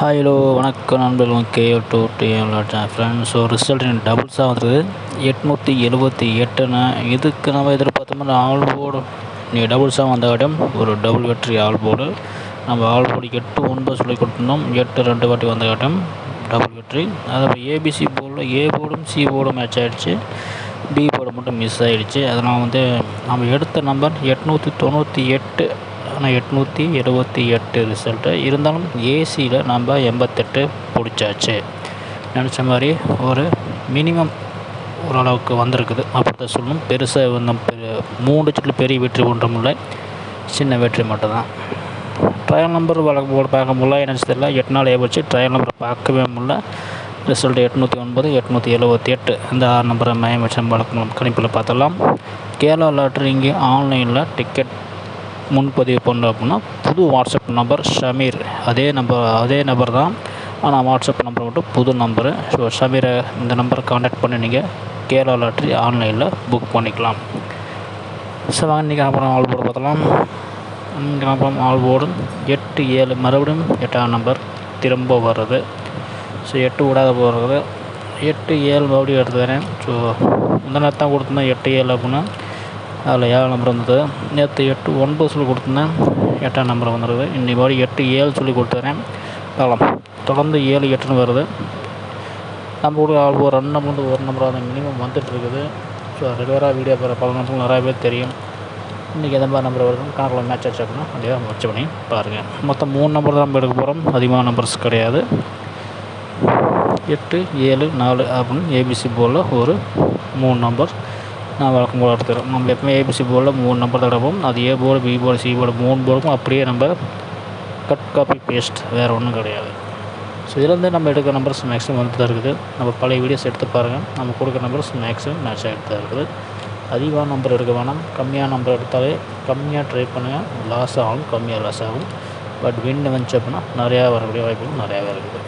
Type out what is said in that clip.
Hello வணக்கம் நண்பர்கள். KO2 friends. So result டபுள்ஸாக வந்துருக்குது 878. இதுக்கு நம்ம எதிர்பார்த்தோம்னா ஆல் போர்டு நீ டபுள்ஸாக வந்தாலும் ஒரு டபுள் வெற்றி ஆல் போர்டு. நம்ம ஆல் போர்டு 8-9 சொல்லி கொடுத்துருந்தோம். 8 2 வாட்டி வந்தாட்டம் டபுள் வெற்றி. அதை ஏபிசி போர்டில் ஏ போர்டும் சி போர்டும் மேட்ச் ஆகிடுச்சு. பி போர்டு மட்டும் மிஸ் ஆகிடுச்சு. அதனால் நம்ம எடுத்த நம்பர் 898. ஆனால் 878 ரிசல்ட்டு இருந்தாலும் ஏசியில் நம்ம 88 பிடிச்சாச்சு. நினச்ச மாதிரி ஒரு மினிமம் ஓரளவுக்கு வந்திருக்குது அப்படி தான் சொல்லணும். பெருசாக நம்ம 3 டிஜிட்டில் பெரிய வெற்றி ஒன்றும் இல்லை, சின்ன வெற்றி மட்டும்தான். ட்ரையல் நம்பர் வழக்கு போர்டு பார்க்க முடியல, என்னச்சு தெரியல. 8 நாள் ஏறிச்சு, ட்ரையல் நம்பர் பார்க்கவே முடியல. ரிசல்ட் 809 878 இந்த 6 நம்பரை மயம் வச்சு வழக்கு கணிப்பில் பார்த்துடலாம். கேரளா லாட்ரி இங்கே ஆன்லைனில் டிக்கெட் முன்பதிவு பண்ணோம் அப்படின்னா புது வாட்ஸ்அப் நம்பர் ஷமீர், அதே நம்பர் தான். ஆனால் வாட்ஸ்அப் நம்பர் மட்டும் புது நம்பரு. ஸோ ஷமீரை இந்த நம்பரை கான்டாக்ட் பண்ணி நீங்கள் கேரளா லாட்ரி ஆன்லைனில் புக் பண்ணிக்கலாம். ஸோ வாங்க இன்றைக்கி அப்புறம் ஆல் போர்டு பார்த்தலாம். இங்கே அப்புறம் ஆல் போர்டு 8-7 மறுபடியும் 8ஆம் நம்பர் திரும்ப வர்றது. ஸோ 8 விடாத போகிறது. 8-7 மறுபடியும் எடுத்து வரேன். ஸோ முந்தின நேரத்தான் கொடுத்துருந்தேன் 8-7 அப்படின்னா அதில் 7 நம்பர் வந்தது. நேற்று 8-9 சொல்லி கொடுத்துருந்தேன், 8ஆம் நம்பர் வந்துடுது. இன்றைக்கி மறுபடி 8-7 சொல்லி கொடுத்துறேன். பார்க்கலாம், தொடர்ந்து 7-8 வருது. நம்ம கூட ஒரு 2 நம்பர் ஒரு நம்பராக மினிமம் வந்துட்டு இருக்குது. ஸோ ரெகுலராக வீடியோ போகிற பல நம்பர்கள் நிறைய பேர் தெரியும். இன்றைக்கி எந்த மாதிரி நம்பர் வருதுன்னு கணக்கில் மேட்ச் ஆச்சு அப்படின்னா அப்படியே வச்சு பண்ணி பாருங்கள். மொத்தம் 3 நம்பர் தான் நம்ம எடுக்க போகிறோம், அதிகமான நம்பர்ஸ் கிடையாது. 8 7 4 அப்படின்னு ஏபிசி போர்டில் ஒரு 3 நம்பர் நான் வழக்கம் போல் எடுத்துக்கிறோம். நம்ம எப்பவுமே ஏபிசி போர்டில் 3 நம்பர் தடவும். அது A board, B board, C board 3 போர்டுக்கும் அப்படியே நம்ம கட் காப்பி பேஸ்ட், வேறு ஒன்றும் கிடையாது. ஸோ இதுலேருந்து நம்ம எடுக்கிற நம்பர்ஸ் மேக்ஸிமம் வந்து தான் இருக்குது. நம்ம பழைய வீடியோஸ் எடுத்து பாருங்கள், நம்ம கொடுக்குற நம்பர்ஸ் மேக்ஸிமம் மேட்ச் ஆகிட்டு தான் இருக்குது. அதிகமான நம்பர் எடுக்க வேணாம், கம்மியான நம்பர் எடுத்தாலே கம்மியாக ட்ரை பண்ணுங்கள். லாஸ் ஆகும், கம்மியாக லாஸ் ஆகும். பட் வின் வந்துச்சு அப்படின்னா நிறையா வரக்கூடிய வாய்ப்புகள் நிறையாவே இருக்குது.